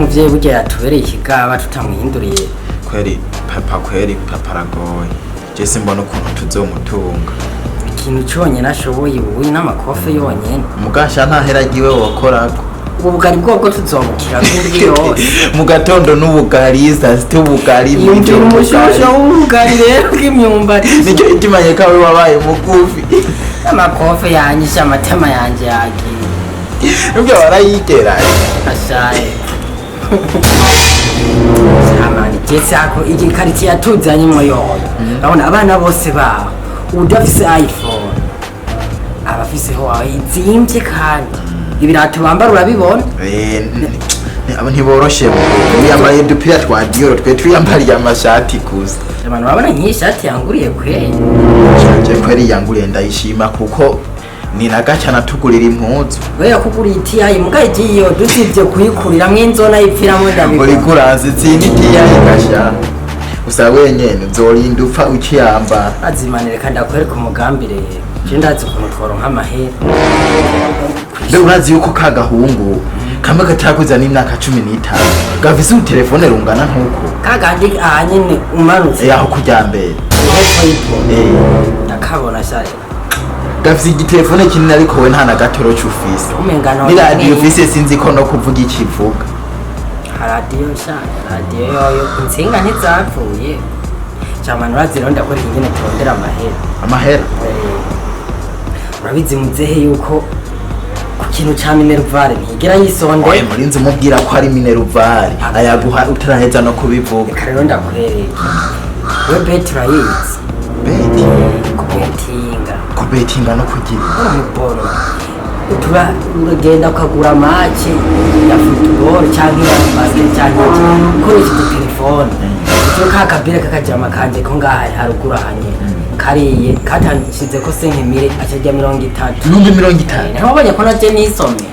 umuvyeyi burya yatubereye ikigaba tutamuhinduriye kweri papa aragoye je simbona ukuntu tuzomutunga ikintu cyonyine ashoboye ubu n'amakofe yonyene mugasha ntaheragiwe wokorako ubu bugari bwoko tuzomukira kuri yose mu gatondo n'ubugari sasite ubugari n'ibyo umushosho w'ubugari rero bw'imyumbati nicyo itimanye kawe wabaye mugufi amakofe yanyisha amatama yanje yagiye nubwo barayiteranye ashaye Samani cyako igikariti yatuzanye mu yoyo babona abana bose baho udafise iPhone abafise ho izimvye kandi ibirato bambara urabibona abo ntiboroshe yambaye dupira twa Dior twe twiyambariye amashati kuza abantu babona nk'ishati yanguriye kweye je kweri yanguriye ndayishima kuko ni nagacha natugurira impuzu weya kugura itiyayi mugaje iyo dusivye kuyikurira mw'inzona ipfiramo ndabiko uri kuranze tsini itiyayi gasha usa wenyene uzorinda upfa ukiyamba azimanire kandi akwereka umugambi rero je ndazi kumutwara nk'amahera Leo urazi yuko kagahungu kamwe katakuza n'imyaka 15 gafise utelefone rungana nkuko kagandi ahanyene umarutse yaho kujyambere nakabona shari gafise igitelefone kinini ariko we nta na gatoro cyufise ni radio ufise sinzi ko no kuvuga ikivuga radio shari radio yoyo insinga ntizapfuye cyamana urazironda ko ingene turondera amahera urabizi muzehe yuko kintu cha minervare ntigera yisonde oye murinzi mubwira ko ari minervare ayaguha utaraheza no kubivuga rero ndakwereka we betra yizi beti kubetinga no kugira umuboro utuba uragenda ukagura match ya football cyangwa ya basket cyangwa ukoresha telefone cyo kakabire kakajama kanje ko ngaha harugura hanye kariye katanshyize ko senkemire akajya 30 ntabonye ko naje nisomye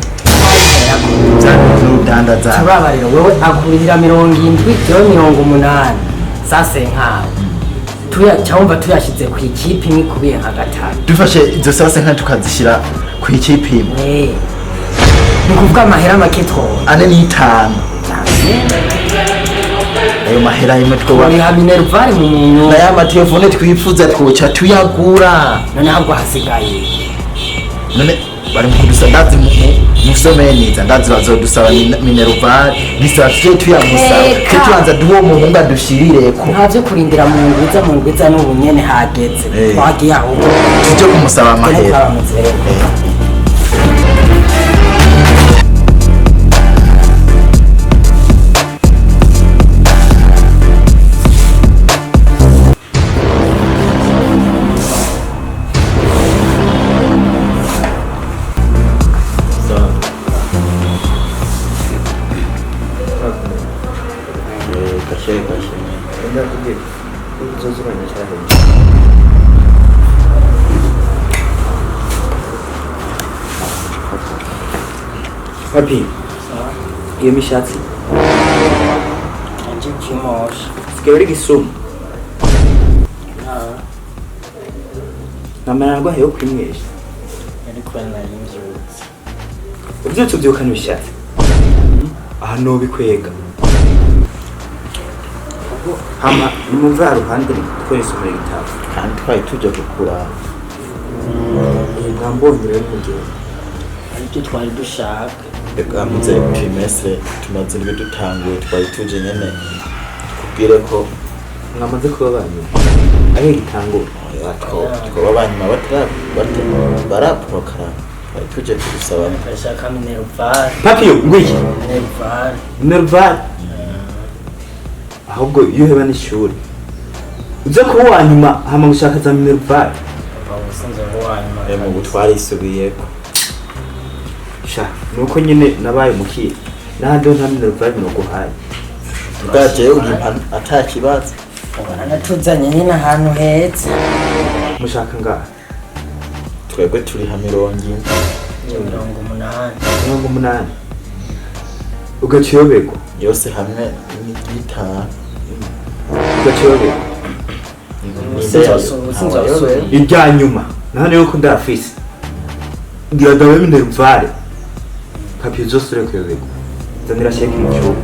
n'udandaza turabarira wewe akurira 70 cyo 80 sase nkaho cyangwa tuyashyize ku ikipe imwe kubiye nka gatanu dufashe izo sase nka tukazishyira ku ikipe imwe ni kuvuga amahera make ane n'itanu ayo mahera yimwe twari ha minervare mu muntu na ya matelefone twifuza twoca tuyagura none ahubwo hasigaye none bari mukudusaba ndazi musomeye neza ndazi bazodusaba minervare bisaba tuje tuyamusaba tubanza duwo muhunga dushirireko ntavyo kurindira mu ngwiza n'ubunyene hageze wagiye aho tuje kumusaba amahera Papi, iyo mishatsi anje kimosha sikeri gisumu namarangwa yo kwimwesha ariko narinjutse ubyutse byukana ibishatsi aha no bikwega hama numva ruhande twese muri gitafu kandi twari tuje gukura ngambonye rero mugihe ariko twari dushaka muze trimestre tumaze ibyo dutanguye twari tuje nyene kubwire ko mwamaze kuba banyu ari gitango twaba banyuma barapokara twari tuje kubisaba bashaka minervare papi ngwiki minervare ahubwo iyo heba n'ishuri uza kuba wanyuma hama gushaka za minervare mu gutwara isubiyeko nuko nyine nabaye mukiye nahandi nta minervare no guhaye bwaje uri atakibazo natuzanye nyine ahantu heza mushaka ngaha twebwe turi ha 80 ugaciyobego yose hamwe n'itanu ugaciyobego irya nyuma nahandi yuko ndafise ngira dawe minervare papi zose reko yobego zanira sheki mu cyugo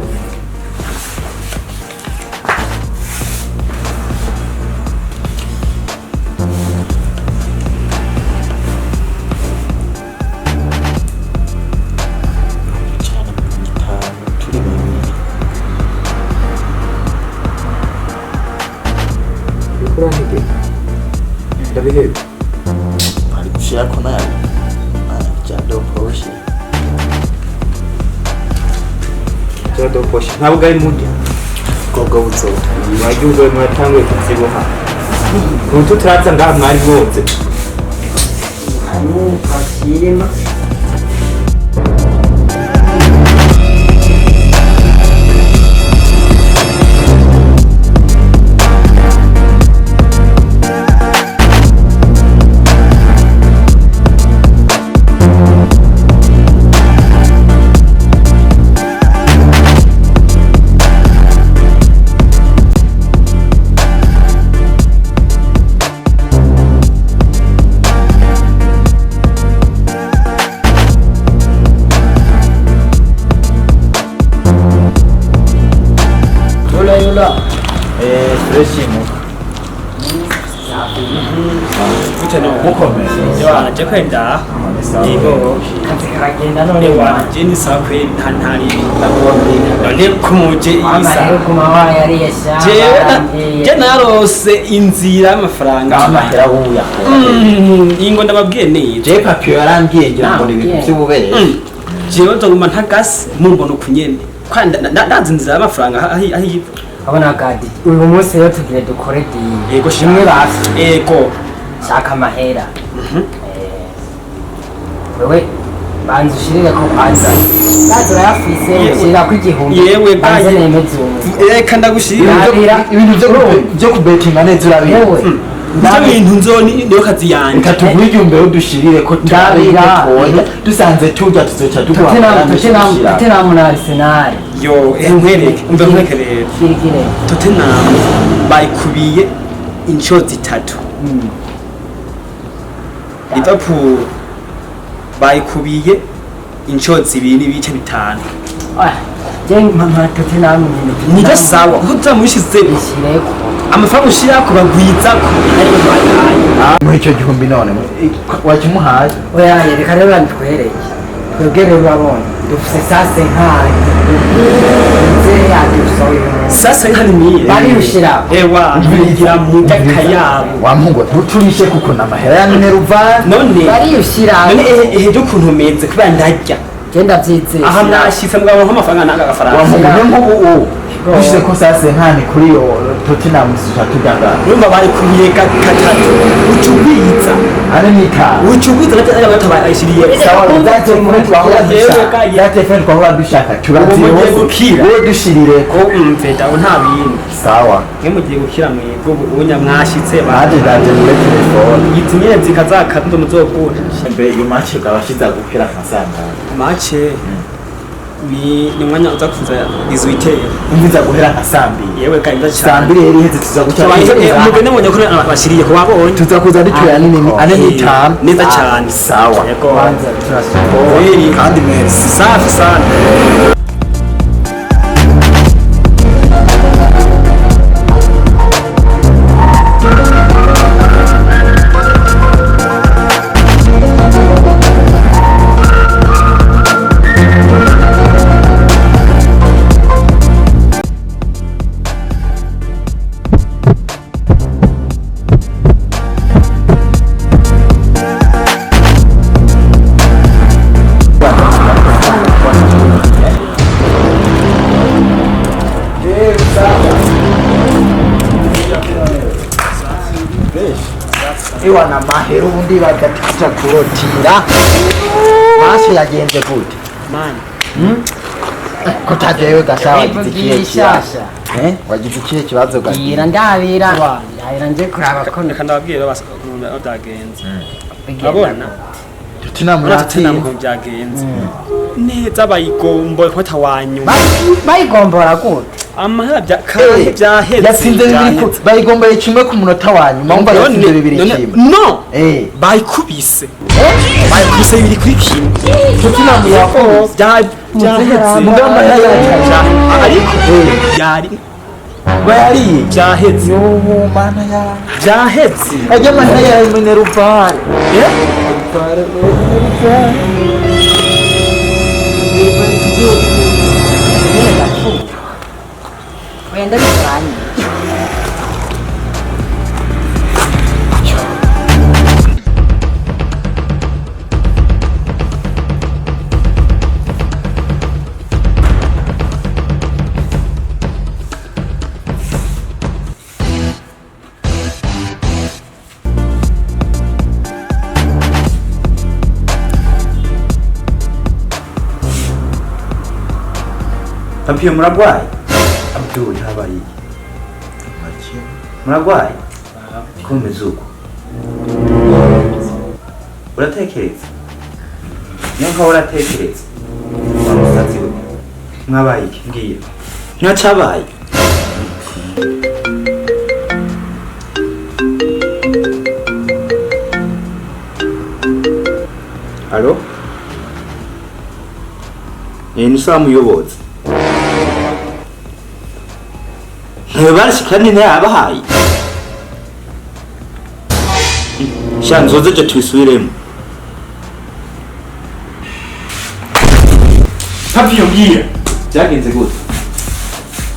he ari gushira ko nayo jado poshe ntabwo ari mudi gogo buzo wagiye uzo mwatanguye kuziboha utu turaza ngaha mwari mwoze Pasirima. freshimo Guteno mukomeye Ewana je kwenda Igo Karagenda none Ewana je ni sakwe ntantari None kumuje isa Amahero kumawa yari yesha. Je narose inzira y'amafaranga amahera wuya Ingo ndababwiye neza je papio yarambwiye ngira ngo ni ibintu by'ububere Jewe ndaguma ntagasi mumbona ukunyene Kwanda ndazi inzira y'amafaranga ahiva Abona gadi. Uyu munsi rero tugiye dukore di. Ego shimwe basi. Ego Shaka amahera. Wewe banza ushirire ko kwanza. Lazura yafise ushirira ko igihumbi. Yewe banze gaye. nemeze uwo. Reka ndagushira ibintu byo kubetinga neza urabizi Yewe. Nta bintu nzoni niyo kazi yanjye reka tuguhe igihumbi rero dushirire ko Ndabira. dusanze turya tuzoca tuguha Tottenham na Arsenal. Yo nkwereke umbe nkwereke rero Kirikire. Tottenham bayikubiye inshuro zitatu Liverpool bayikubiye inshuro zibiri n'ibice bitanu Mama Tottenham nibyo sawa kuko tuzamushize ishireko. amafaranga ushira ko bagwiza ko muri icyo gihumbi none wakimuhaye Oya reka rero banditwereke. Twebwe rero urabona dufise sase nkayo. Nzeri yadusoye. sasa hani Bari ushira. Ewa bigira mu kakayabo wamungo ntuturishe kuko namahera ya mineruva none Bari ushira. none ejo kuntu meze kuba ndarya Genda byitse. aha nashitse mugabo nk'amafaranga nanga agafaranga wamungo nk'ubu ushyize ko sase nkani kuri yo Tottenham tuzoca tujyaga urumva bari kubiye gatatu ucubiza ane n'itanu ucubiza gatatu batabayishiriye sawa zatefeni twahora dushaka turaziye Ubu mugiye gukira. wowe dushirire ko mveda nta bintu sawa mwe mugiye gukira mwebwe ubunya mwashitse naje ndaje muri telefone itimye zikazakadundo muzokura mbe iyo match gabashiza gukira nkasanga mache ni mwanya uza kuza izwiteye imbiza guhera nka sambi yewe kainda cyane sambi rero iheze tuza guca mugende mubonye ko abashiriye ko babonye tuza kuza dutuya nini ane n'itanu neza cyane sawa yego Kwanza turasoma. kweli kandi meza safi sana iwa na mahera ubundi bagatuza kurotira hasi yagenze gute man kutajewe gasha wagize ikihe kibazo Gishasha. wagize ikihe kibazo gagira Gira ndabira. Ndabira nje kuraba ko reka ndababwira badagenze abona Tottenham Tottenham yatsinze ko byagenze neza bayigomboye ko tawanyuma bayigombora gute. amahera byaheze yatsinze bibiri bayigombaye kimwe ku munota wa nyuma umva yatsinze bibiri kimwe no eh bayikubise bayikubise bibiri kuri kimwe Tottenham yako byaheze mugamba yayaca ariko yari bayari byaheze yo mana ya byaheze ajya mana ya mineruva Wenda bikoranye. papiye muragwaye Abdul habaye muragwaye komeza uko uratekereza niyo uratekereza wamusazi we mwabaye iki ngiye ntacabaye Alo? Ni sawa muyobozi. Ntibarashikanye ntabahaye. Shanzoze je twisubiremo. Happy yogiye. Byagenze gute?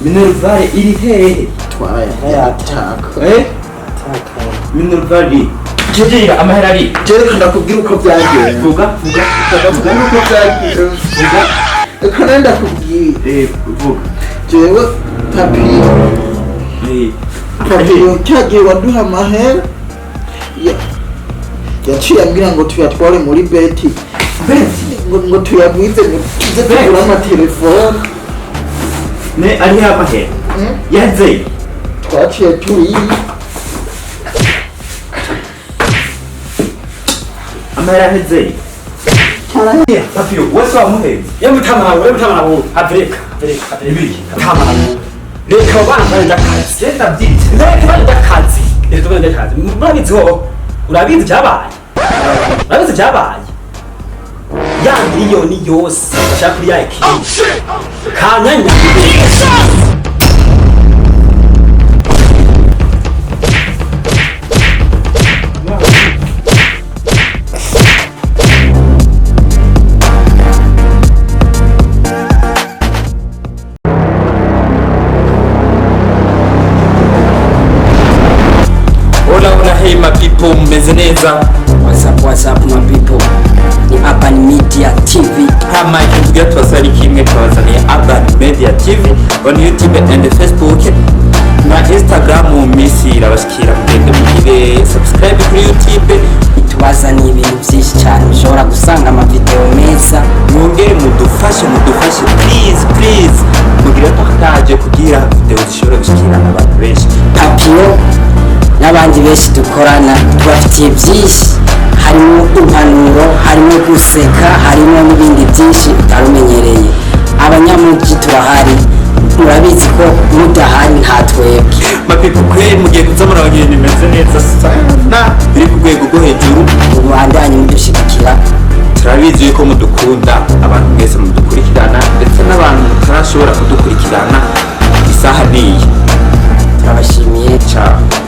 Minervare iri hehe? twaya ataka Minervare Jejira amahera ari. Jerekana kubwira uko byagenze. Vuga uko byagenze. Kanenda kubwira. Vuga. Jewe papi. Papi cyagiye waduha amahera. Yaciye ambwira ngo tuyatware muri beti. Ngo tuyagwize tuze kugura amatelefone. Ne ari amahera. Yaze. Twaciye tuyi. Amahera heze. Cyaraye. Papi wese wamuheze. Yemutama nawo Afrika. Ibiki. Tama nawo. Reka bana ndakazi. Senda byitse. Reka ndakazi. Reka ndakazi. Murabizi ho. Urabizi cyabaye. Urabizi cyabaye. Ya miliyoni yose bashaka kuri ya iki. Kanyanya. Hey my people, mmeze neza? What's up my people? Ni Urban Media TV. Kama ikivuga twasari kimwe twazaniye Urban Media TV on YouTube and Facebook na Instagram mu misi irabashikira mugende mugire subscribe kuri YouTube. Tubazaniye ibintu byinshi cyane ushobora gusanga amavideo meza. Mwongere mudufashe please mugire partage kugira video zishobora gushikira abantu benshi. Papio n'abandi benshi dukorana tubafitiye byinshi, harimo impanuro, harimo guseka, harimo n'ibindi byinshi utarumenyereye. Abanyamugi turahari, murabizi ko mudahari nta twebwe. Mapipo kweli mugiye kuzamura abageni nimeze neza sana biri ku rwego rwo hejuru. Ubandanye mudushigikira, turabizi yuko mudukunda, abantu mwese mudukurikirana ndetse n'abantu mutarashobora kudukurikirana isaha niyi. turabashimiye. Ciao.